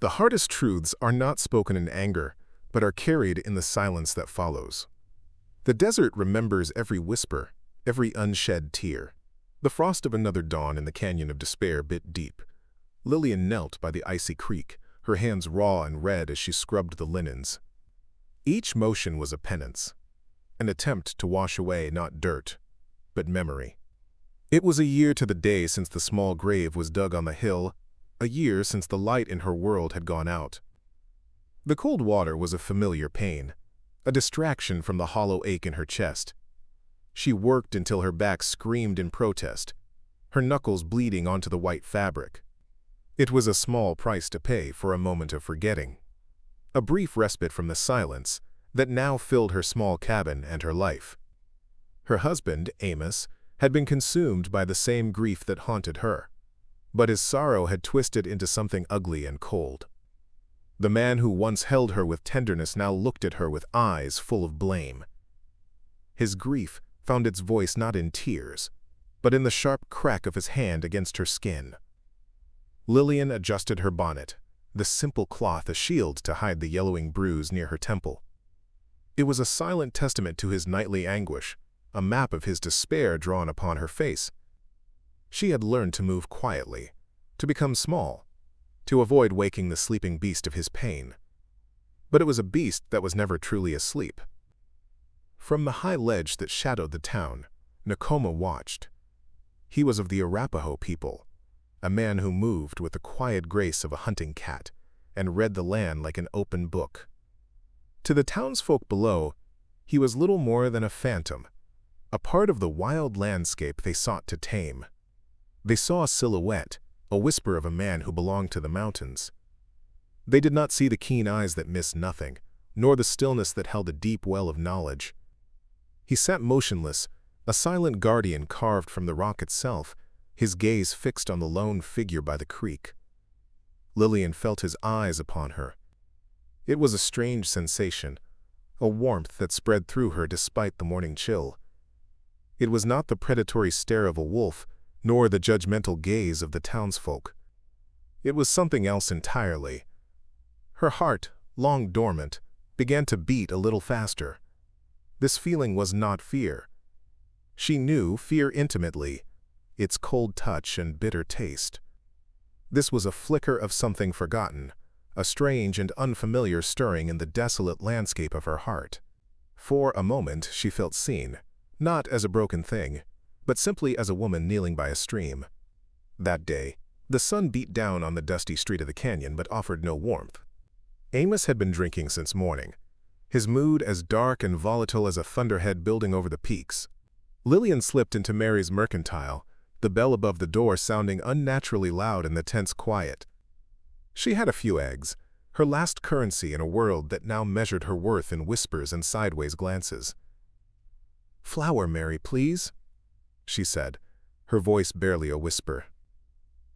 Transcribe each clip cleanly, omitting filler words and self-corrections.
The hardest truths are not spoken in anger, but are carried in the silence that follows. The desert remembers every whisper, every unshed tear. The frost of another dawn in the canyon of despair bit deep. Lillian knelt by the icy creek, her hands raw and red as she scrubbed the linens. Each motion was a penance, an attempt to wash away not dirt, but memory. It was a year to the day since the small grave was dug on the hill, a year since the light in her world had gone out. The cold water was a familiar pain, a distraction from the hollow ache in her chest. She worked until her back screamed in protest, her knuckles bleeding onto the white fabric. It was a small price to pay for a moment of forgetting, a brief respite from the silence that now filled her small cabin and her life. Her husband, Amos, had been consumed by the same grief that haunted her, but his sorrow had twisted into something ugly and cold. The man who once held her with tenderness now looked at her with eyes full of blame. His grief found its voice not in tears, but in the sharp crack of his hand against her skin. Lillian adjusted her bonnet, the simple cloth a shield to hide the yellowing bruise near her temple. It was a silent testament to his nightly anguish, a map of his despair drawn upon her face. She had learned to move quietly, to become small, to avoid waking the sleeping beast of his pain. But it was a beast that was never truly asleep. From the high ledge that shadowed the town, Nakoma watched. He was of the Arapaho people, a man who moved with the quiet grace of a hunting cat and read the land like an open book. To the townsfolk below, he was little more than a phantom, a part of the wild landscape they sought to tame. They saw a silhouette, a whisper of a man who belonged to the mountains. They did not see the keen eyes that missed nothing, nor the stillness that held a deep well of knowledge. He sat motionless, a silent guardian carved from the rock itself, his gaze fixed on the lone figure by the creek. Lillian felt his eyes upon her. It was a strange sensation, a warmth that spread through her despite the morning chill. It was not the predatory stare of a wolf, nor the judgmental gaze of the townsfolk. It was something else entirely. Her heart, long dormant, began to beat a little faster. This feeling was not fear. She knew fear intimately, its cold touch and bitter taste. This was a flicker of something forgotten, a strange and unfamiliar stirring in the desolate landscape of her heart. For a moment she felt seen, not as a broken thing, but simply as a woman kneeling by a stream. That day, the sun beat down on the dusty street of the canyon but offered no warmth. Amos had been drinking since morning, his mood as dark and volatile as a thunderhead building over the peaks. Lillian slipped into Mary's mercantile, the bell above the door sounding unnaturally loud in the tense quiet. She had a few eggs, her last currency in a world that now measured her worth in whispers and sideways glances. "Flour, Mary, please," she said, her voice barely a whisper.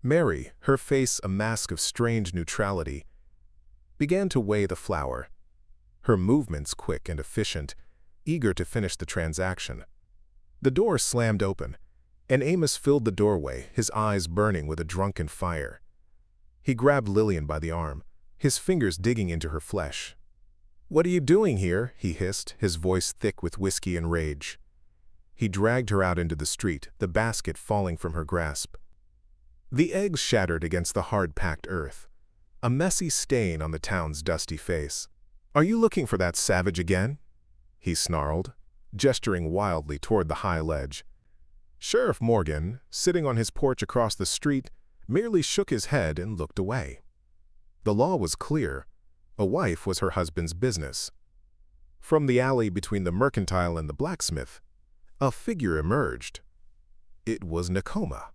Mary, her face a mask of strange neutrality, began to weigh the flour, her movements quick and efficient, eager to finish the transaction. The door slammed open, and Amos filled the doorway, his eyes burning with a drunken fire. He grabbed Lillian by the arm, his fingers digging into her flesh. "What are you doing here?" he hissed, his voice thick with whiskey and rage. He dragged her out into the street, the basket falling from her grasp. The eggs shattered against the hard-packed earth, a messy stain on the town's dusty face. "Are you looking for that savage again?" he snarled, gesturing wildly toward the high ledge. Sheriff Morgan, sitting on his porch across the street, merely shook his head and looked away. The law was clear. A wife was her husband's business. From the alley between the mercantile and the blacksmith, a figure emerged. It was Nakoma.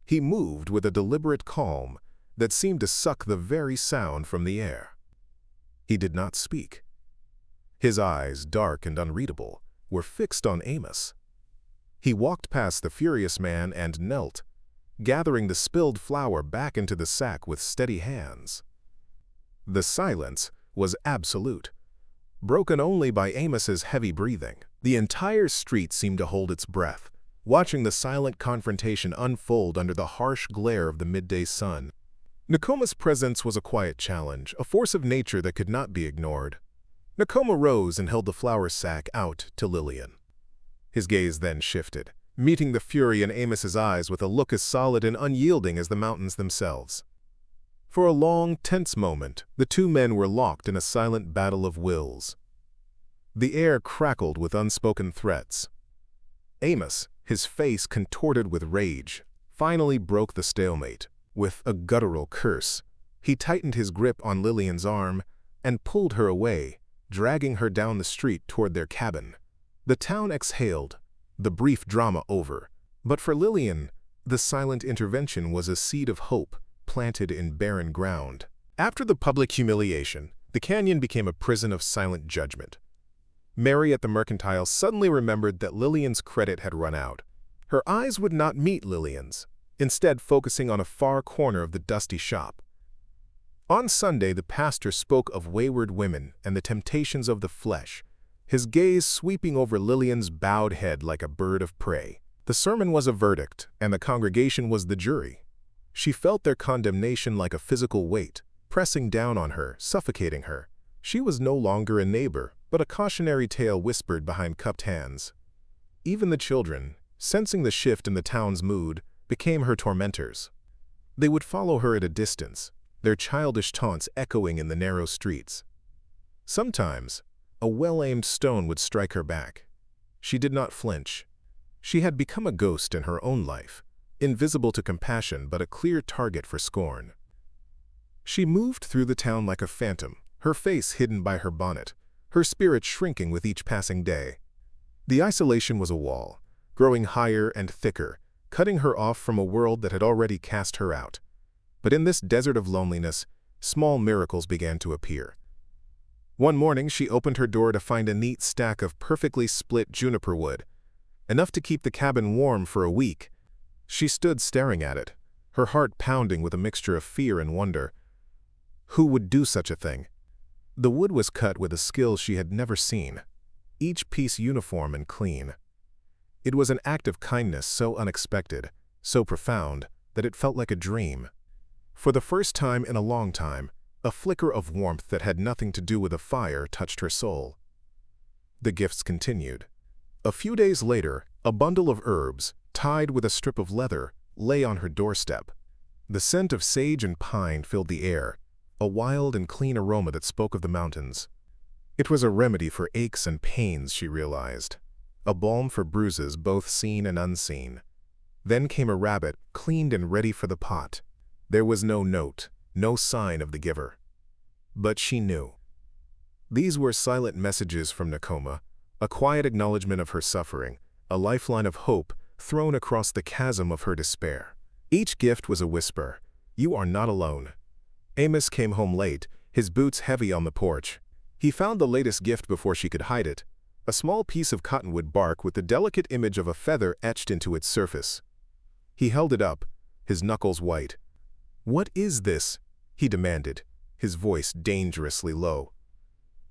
He moved with a deliberate calm that seemed to suck the very sound from the air. He did not speak. His eyes, dark and unreadable, were fixed on Amos. He walked past the furious man and knelt, gathering the spilled flour back into the sack with steady hands. The silence was absolute, broken only by Amos's heavy breathing. The entire street seemed to hold its breath, watching the silent confrontation unfold under the harsh glare of the midday sun. Nakoma's presence was a quiet challenge, a force of nature that could not be ignored. Nakoma rose and held the flour sack out to Lillian. His gaze then shifted, meeting the fury in Amos's eyes with a look as solid and unyielding as the mountains themselves. For a long, tense moment, the two men were locked in a silent battle of wills. The air crackled with unspoken threats. Amos, his face contorted with rage, finally broke the stalemate. With a guttural curse, he tightened his grip on Lillian's arm and pulled her away, dragging her down the street toward their cabin. The town exhaled, the brief drama over. But for Lillian, the silent intervention was a seed of hope planted in barren ground. After the public humiliation, the canyon became a prison of silent judgment. Mary at the Mercantile suddenly remembered that Lillian's credit had run out. Her eyes would not meet Lillian's, instead focusing on a far corner of the dusty shop. On Sunday, the pastor spoke of wayward women and the temptations of the flesh, his gaze sweeping over Lillian's bowed head like a bird of prey. The sermon was a verdict, and the congregation was the jury. She felt their condemnation like a physical weight, pressing down on her, suffocating her. She was no longer a neighbor, but a cautionary tale whispered behind cupped hands. Even the children, sensing the shift in the town's mood, became her tormentors. They would follow her at a distance, their childish taunts echoing in the narrow streets. Sometimes, a well-aimed stone would strike her back. She did not flinch. She had become a ghost in her own life, invisible to compassion but a clear target for scorn. She moved through the town like a phantom, her face hidden by her bonnet, her spirit shrinking with each passing day. The isolation was a wall, growing higher and thicker, cutting her off from a world that had already cast her out. But in this desert of loneliness, small miracles began to appear. One morning, she opened her door to find a neat stack of perfectly split juniper wood, enough to keep the cabin warm for a week. She stood staring at it, her heart pounding with a mixture of fear and wonder. Who would do such a thing? The wood was cut with a skill she had never seen, each piece uniform and clean. It was an act of kindness so unexpected, so profound, that it felt like a dream. For the first time in a long time, a flicker of warmth that had nothing to do with a fire touched her soul. The gifts continued. A few days later, a bundle of herbs, tied with a strip of leather, lay on her doorstep. The scent of sage and pine filled the air, a wild and clean aroma that spoke of the mountains. It was a remedy for aches and pains, she realized. A balm for bruises both seen and unseen. Then came a rabbit, cleaned and ready for the pot. There was no note, no sign of the giver. But she knew. These were silent messages from Nakoma, a quiet acknowledgement of her suffering, a lifeline of hope thrown across the chasm of her despair. Each gift was a whisper. You are not alone. Amos came home late, his boots heavy on the porch. He found the latest gift before she could hide it, a small piece of cottonwood bark with the delicate image of a feather etched into its surface. He held it up, his knuckles white. "What is this?" he demanded, his voice dangerously low.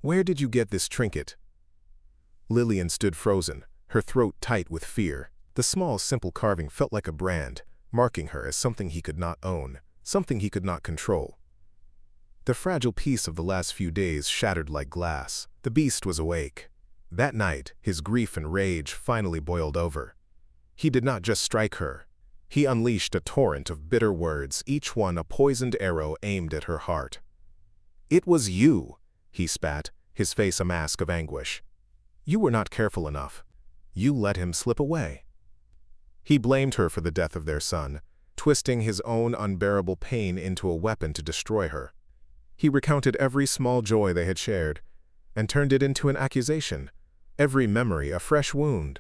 "Where did you get this trinket?" Lillian stood frozen, her throat tight with fear. The small, simple carving felt like a brand, marking her as something he could not own, something he could not control. The fragile peace of the last few days shattered like glass. The beast was awake. That night, his grief and rage finally boiled over. He did not just strike her. He unleashed a torrent of bitter words, each one a poisoned arrow aimed at her heart. "It was you," he spat, his face a mask of anguish. "You were not careful enough. You let him slip away." He blamed her for the death of their son, twisting his own unbearable pain into a weapon to destroy her. He recounted every small joy they had shared, and turned it into an accusation, every memory a fresh wound.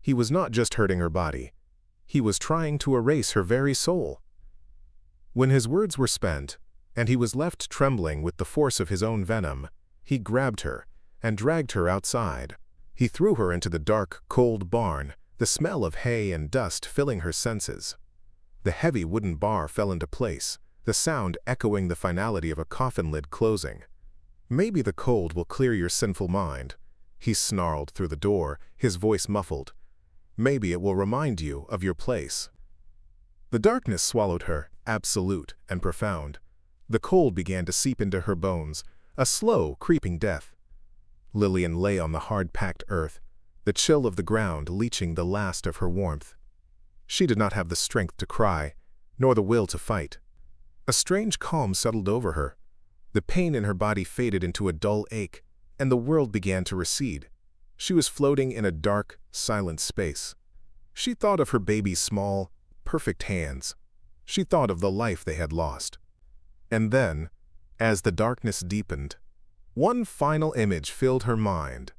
He was not just hurting her body. He was trying to erase her very soul. When his words were spent, and he was left trembling with the force of his own venom, he grabbed her and dragged her outside. He threw her into the dark, cold barn, the smell of hay and dust filling her senses. The heavy wooden bar fell into place, the sound echoing the finality of a coffin lid closing. "Maybe the cold will clear your sinful mind," he snarled through the door, his voice muffled. "Maybe it will remind you of your place." The darkness swallowed her, absolute and profound. The cold began to seep into her bones, a slow, creeping death. Lillian lay on the hard-packed earth, the chill of the ground leaching the last of her warmth. She did not have the strength to cry, nor the will to fight. A strange calm settled over her. The pain in her body faded into a dull ache, and the world began to recede. She was floating in a dark, silent space. She thought of her baby's small, perfect hands. She thought of the life they had lost. And then, as the darkness deepened, one final image filled her mind.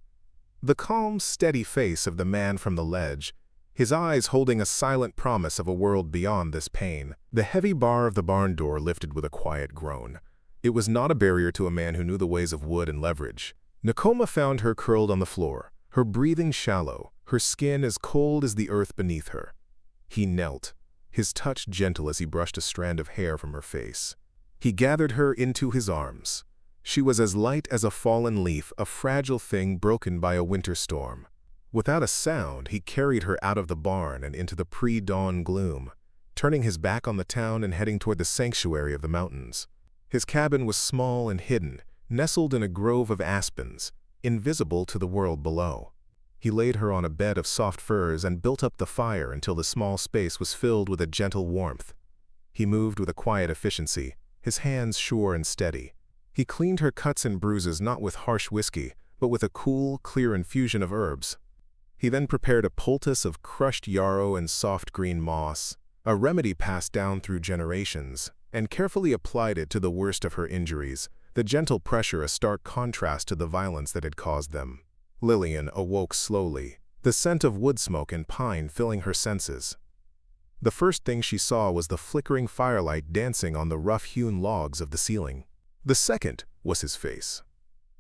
The calm, steady face of the man from the ledge, his eyes holding a silent promise of a world beyond this pain. The heavy bar of the barn door lifted with a quiet groan. It was not a barrier to a man who knew the ways of wood and leverage. Nakoma found her curled on the floor, her breathing shallow, her skin as cold as the earth beneath her. He knelt, his touch gentle as he brushed a strand of hair from her face. He gathered her into his arms. She was as light as a fallen leaf, a fragile thing broken by a winter storm. Without a sound, he carried her out of the barn and into the pre-dawn gloom, turning his back on the town and heading toward the sanctuary of the mountains. His cabin was small and hidden, nestled in a grove of aspens, invisible to the world below. He laid her on a bed of soft furs and built up the fire until the small space was filled with a gentle warmth. He moved with a quiet efficiency, his hands sure and steady. He cleaned her cuts and bruises not with harsh whiskey, but with a cool, clear infusion of herbs. He then prepared a poultice of crushed yarrow and soft green moss, a remedy passed down through generations, and carefully applied it to the worst of her injuries, the gentle pressure a stark contrast to the violence that had caused them. Lillian awoke slowly, the scent of wood smoke and pine filling her senses. The first thing she saw was the flickering firelight dancing on the rough-hewn logs of the ceiling. The second was his face.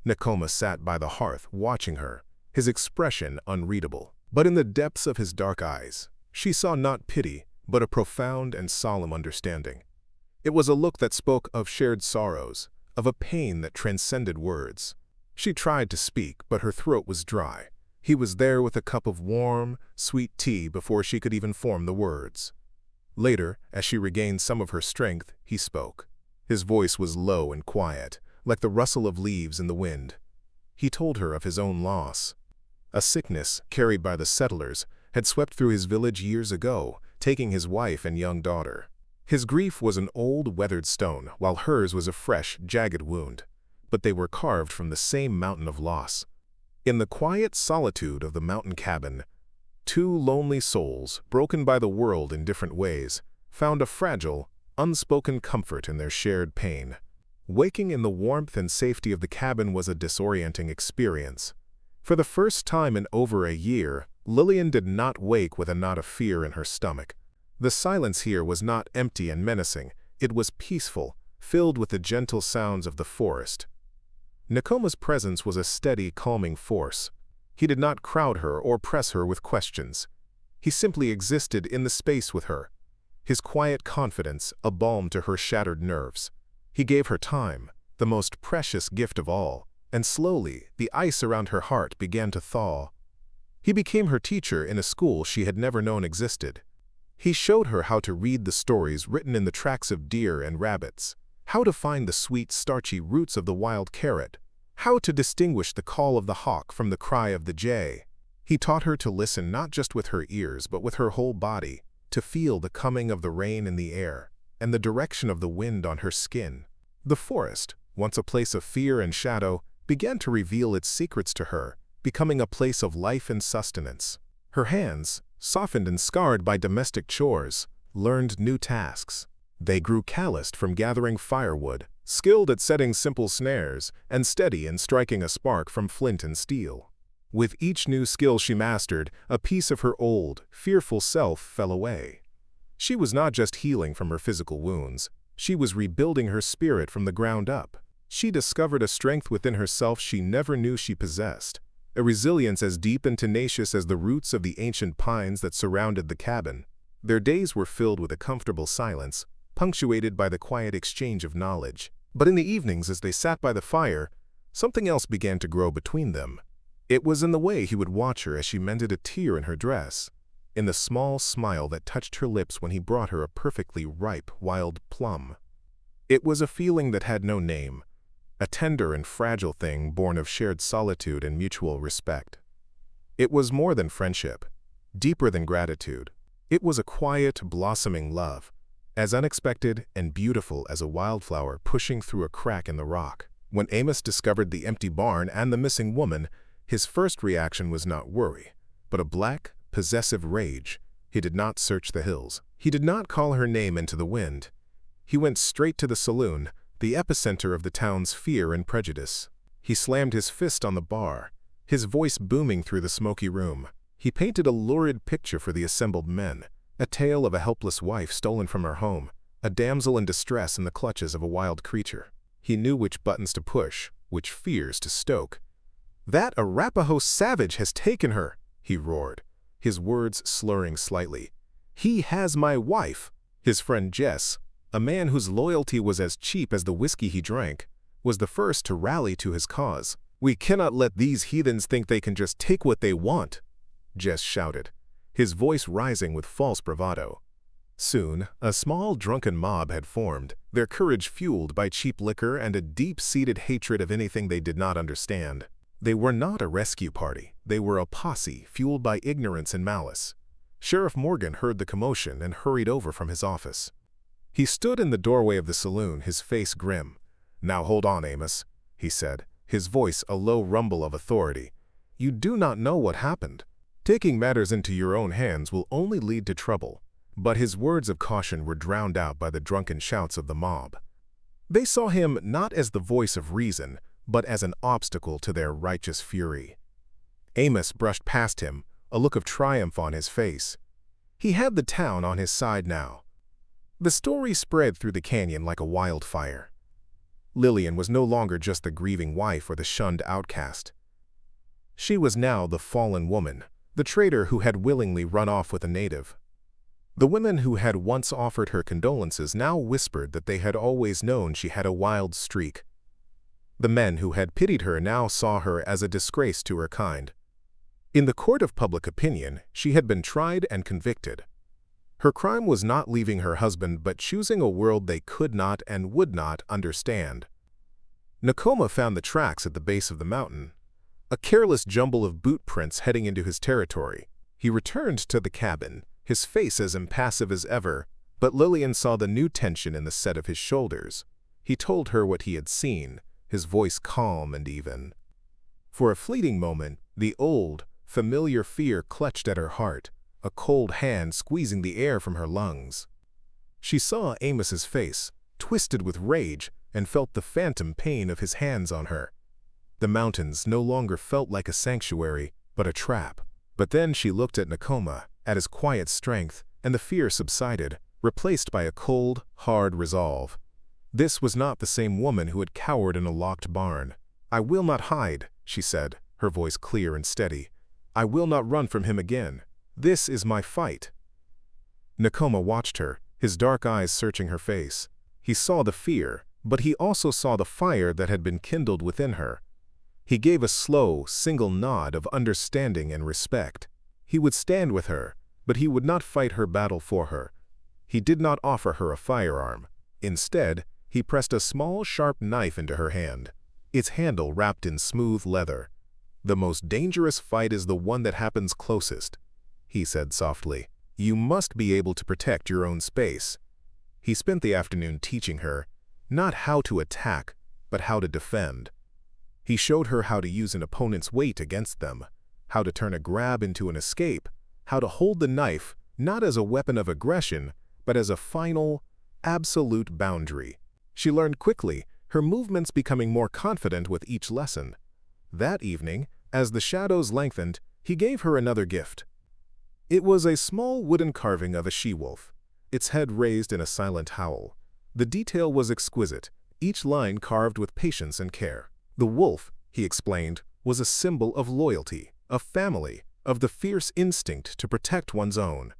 Nakoma sat by the hearth, watching her, his expression unreadable. But in the depths of his dark eyes, she saw not pity, but a profound and solemn understanding. It was a look that spoke of shared sorrows, of a pain that transcended words. She tried to speak, but her throat was dry. He was there with a cup of warm, sweet tea before she could even form the words. Later, as she regained some of her strength, he spoke. His voice was low and quiet, like the rustle of leaves in the wind. He told her of his own loss. A sickness, carried by the settlers, had swept through his village years ago, taking his wife and young daughter. His grief was an old, weathered stone, while hers was a fresh, jagged wound. But they were carved from the same mountain of loss. In the quiet solitude of the mountain cabin, two lonely souls, broken by the world in different ways, found a fragile, unspoken comfort in their shared pain. Waking in the warmth and safety of the cabin was a disorienting experience. For the first time in over a year, Lillian did not wake with a knot of fear in her stomach. The silence here was not empty and menacing. It was peaceful, filled with the gentle sounds of the forest. Nakoma's presence was a steady, calming force. He did not crowd her or press her with questions. He simply existed in the space with her, his quiet confidence a balm to her shattered nerves. He gave her time, the most precious gift of all, and slowly the ice around her heart began to thaw. He became her teacher in a school she had never known existed. He showed her how to read the stories written in the tracks of deer and rabbits, how to find the sweet, starchy roots of the wild carrot, how to distinguish the call of the hawk from the cry of the jay. He taught her to listen not just with her ears but with her whole body, to feel the coming of the rain in the air and the direction of the wind on her skin. The forest, once a place of fear and shadow, began to reveal its secrets to her, becoming a place of life and sustenance. Her hands, softened and scarred by domestic chores, learned new tasks. They grew calloused from gathering firewood, skilled at setting simple snares, and steady in striking a spark from flint and steel. With each new skill she mastered, a piece of her old, fearful self fell away. She was not just healing from her physical wounds. She was rebuilding her spirit from the ground up. She discovered a strength within herself she never knew she possessed, a resilience as deep and tenacious as the roots of the ancient pines that surrounded the cabin. Their days were filled with a comfortable silence, punctuated by the quiet exchange of knowledge. But in the evenings, as they sat by the fire, something else began to grow between them. It was in the way he would watch her as she mended a tear in her dress, in the small smile that touched her lips when he brought her a perfectly ripe wild plum. It was a feeling that had no name, a tender and fragile thing born of shared solitude and mutual respect. It was more than friendship, deeper than gratitude. It was a quiet, blossoming love, as unexpected and beautiful as a wildflower pushing through a crack in the rock. When Amos discovered the empty barn and the missing woman, his first reaction was not worry, but a black, possessive rage. He did not search the hills. He did not call her name into the wind. He went straight to the saloon, the epicenter of the town's fear and prejudice. He slammed his fist on the bar, his voice booming through the smoky room. He painted a lurid picture for the assembled men, a tale of a helpless wife stolen from her home, a damsel in distress in the clutches of a wild creature. He knew which buttons to push, which fears to stoke. "That Arapaho savage has taken her," he roared, his words slurring slightly. "He has my wife." His friend Jess, a man whose loyalty was as cheap as the whiskey he drank, was the first to rally to his cause. "We cannot let these heathens think they can just take what they want," Jess shouted, his voice rising with false bravado. Soon, a small drunken mob had formed, their courage fueled by cheap liquor and a deep-seated hatred of anything they did not understand. They were not a rescue party. They were a posse fueled by ignorance and malice. Sheriff Morgan heard the commotion and hurried over from his office. He stood in the doorway of the saloon, his face grim. "Now hold on, Amos," he said, his voice a low rumble of authority. "You do not know what happened. Taking matters into your own hands will only lead to trouble." But his words of caution were drowned out by the drunken shouts of the mob. They saw him not as the voice of reason, but as an obstacle to their righteous fury. Amos brushed past him, a look of triumph on his face. He had the town on his side now. The story spread through the canyon like a wildfire. Lillian was no longer just the grieving wife or the shunned outcast. She was now the fallen woman, the traitor who had willingly run off with a native. The women who had once offered her condolences now whispered that they had always known she had a wild streak. The men who had pitied her now saw her as a disgrace to her kind. In the court of public opinion, she had been tried and convicted. Her crime was not leaving her husband but choosing a world they could not and would not understand. Nakoma found the tracks at the base of the mountain, a careless jumble of boot prints heading into his territory. He returned to the cabin, his face as impassive as ever, but Lillian saw the new tension in the set of his shoulders. He told her what he had seen, his voice calm and even. For a fleeting moment, the old, familiar fear clutched at her heart, a cold hand squeezing the air from her lungs. She saw Amos's face, twisted with rage, and felt the phantom pain of his hands on her. The mountains no longer felt like a sanctuary, but a trap. But then she looked at Nakoma, at his quiet strength, and the fear subsided, replaced by a cold, hard resolve. This was not the same woman who had cowered in a locked barn. "I will not hide," she said, her voice clear and steady. "I will not run from him again. This is my fight." Nakoma watched her, his dark eyes searching her face. He saw the fear, but he also saw the fire that had been kindled within her. He gave a slow, single nod of understanding and respect. He would stand with her, but he would not fight her battle for her. He did not offer her a firearm. Instead, he pressed a small, sharp knife into her hand, its handle wrapped in smooth leather. "The most dangerous fight is the one that happens closest," he said softly. "You must be able to protect your own space." He spent the afternoon teaching her, not how to attack, but how to defend. He showed her how to use an opponent's weight against them, how to turn a grab into an escape, how to hold the knife not as a weapon of aggression, but as a final, absolute boundary. She learned quickly, her movements becoming more confident with each lesson. That evening, as the shadows lengthened, he gave her another gift. It was a small wooden carving of a she-wolf, its head raised in a silent howl. The detail was exquisite, each line carved with patience and care. The wolf, he explained, was a symbol of loyalty, of family, of the fierce instinct to protect one's own.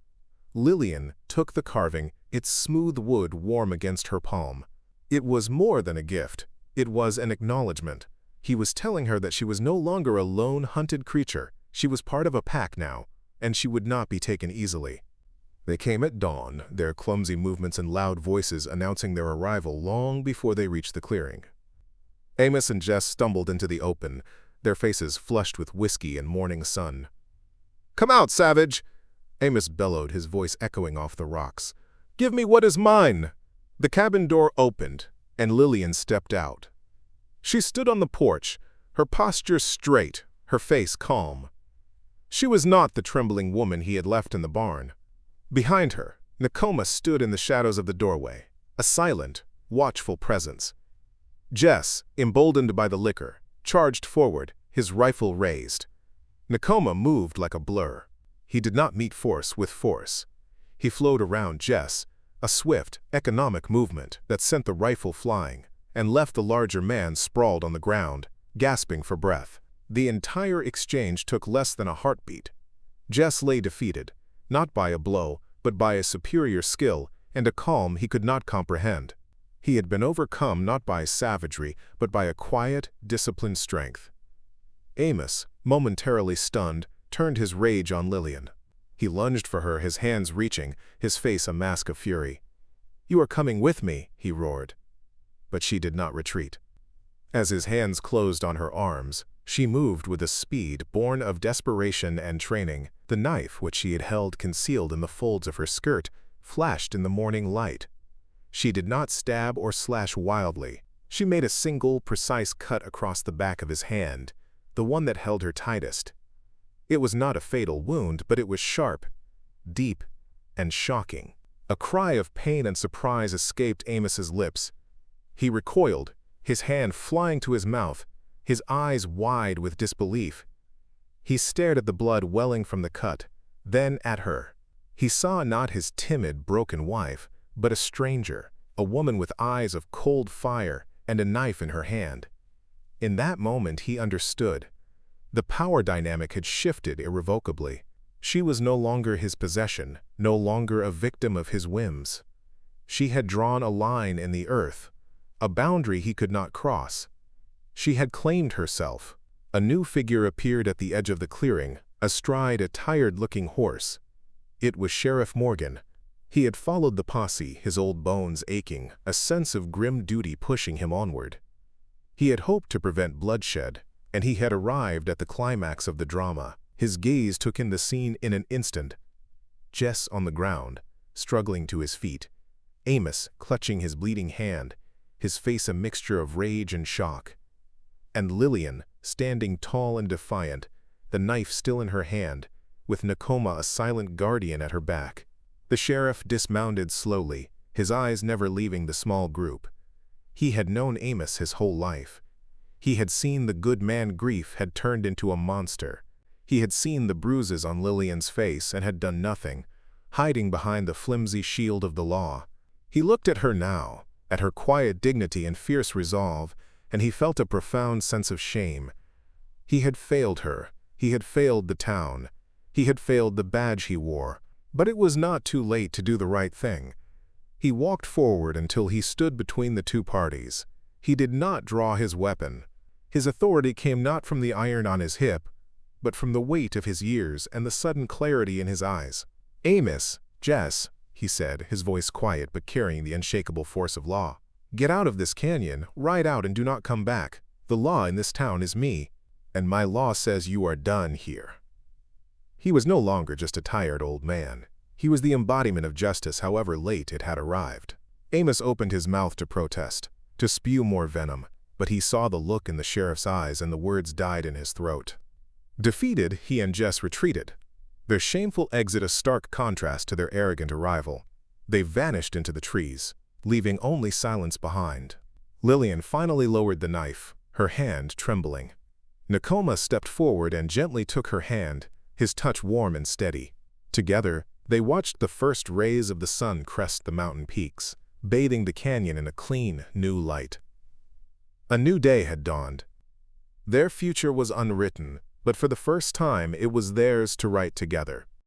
Lillian took the carving, its smooth wood warm against her palm. It was more than a gift. It was an acknowledgement. He was telling her that she was no longer a lone, hunted creature. She was part of a pack now, and she would not be taken easily. They came at dawn, their clumsy movements and loud voices announcing their arrival long before they reached the clearing. Amos and Jess stumbled into the open, their faces flushed with whiskey and morning sun. "Come out, savage!" Amos bellowed, his voice echoing off the rocks. "Give me what is mine!" The cabin door opened, and Lillian stepped out. She stood on the porch, her posture straight, her face calm. She was not the trembling woman he had left in the barn. Behind her, Nakoma stood in the shadows of the doorway, a silent, watchful presence. Jess, emboldened by the liquor, charged forward, his rifle raised. Nakoma moved like a blur. He did not meet force with force. He flowed around Jess, a swift, economic movement that sent the rifle flying and left the larger man sprawled on the ground, gasping for breath. The entire exchange took less than a heartbeat. Jess lay defeated, not by a blow, but by a superior skill and a calm he could not comprehend. He had been overcome not by savagery, but by a quiet, disciplined strength. Amos, momentarily stunned, turned his rage on Lillian. He lunged for her, his hands reaching, his face a mask of fury. "You are coming with me," he roared. But she did not retreat. As his hands closed on her arms, she moved with a speed born of desperation and training. The knife which she had held concealed in the folds of her skirt flashed in the morning light. She did not stab or slash wildly. She made a single, precise cut across the back of his hand, the one that held her tightest. It was not a fatal wound, but it was sharp, deep, and shocking. A cry of pain and surprise escaped Amos's lips. He recoiled, his hand flying to his mouth, his eyes wide with disbelief. He stared at the blood welling from the cut, then at her. He saw not his timid, broken wife, but a stranger, a woman with eyes of cold fire and a knife in her hand. In that moment he understood. The power dynamic had shifted irrevocably. She was no longer his possession, no longer a victim of his whims. She had drawn a line in the earth, a boundary he could not cross. She had claimed herself. A new figure appeared at the edge of the clearing, astride a tired-looking horse. It was Sheriff Morgan. He had followed the posse, his old bones aching, a sense of grim duty pushing him onward. He had hoped to prevent bloodshed, and he had arrived at the climax of the drama. His gaze took in the scene in an instant. Jess on the ground, struggling to his feet. Amos clutching his bleeding hand, his face a mixture of rage and shock. And Lillian, standing tall and defiant, the knife still in her hand, with Nakoma a silent guardian at her back. The sheriff dismounted slowly, his eyes never leaving the small group. He had known Amos his whole life. He had seen the good man grief had turned into a monster. He had seen the bruises on Lillian's face and had done nothing, hiding behind the flimsy shield of the law. He looked at her now, at her quiet dignity and fierce resolve, and he felt a profound sense of shame. He had failed her. He had failed the town. He had failed the badge he wore. But it was not too late to do the right thing. He walked forward until he stood between the two parties. He did not draw his weapon. His authority came not from the iron on his hip, but from the weight of his years and the sudden clarity in his eyes. "Amos, Jess," he said, his voice quiet but carrying the unshakable force of law. "Get out of this canyon, ride out and do not come back. The law in this town is me, and my law says you are done here." He was no longer just a tired old man. He was the embodiment of justice, however late it had arrived. Amos opened his mouth to protest, to spew more venom, but he saw the look in the sheriff's eyes and the words died in his throat. Defeated, he and Jess retreated, their shameful exit a stark contrast to their arrogant arrival. They vanished into the trees, leaving only silence behind. Lillian finally lowered the knife, her hand trembling. Nakoma stepped forward and gently took her hand, his touch warm and steady. Together, they watched the first rays of the sun crest the mountain peaks, bathing the canyon in a clean, new light. A new day had dawned. Their future was unwritten, but for the first time it was theirs to write together.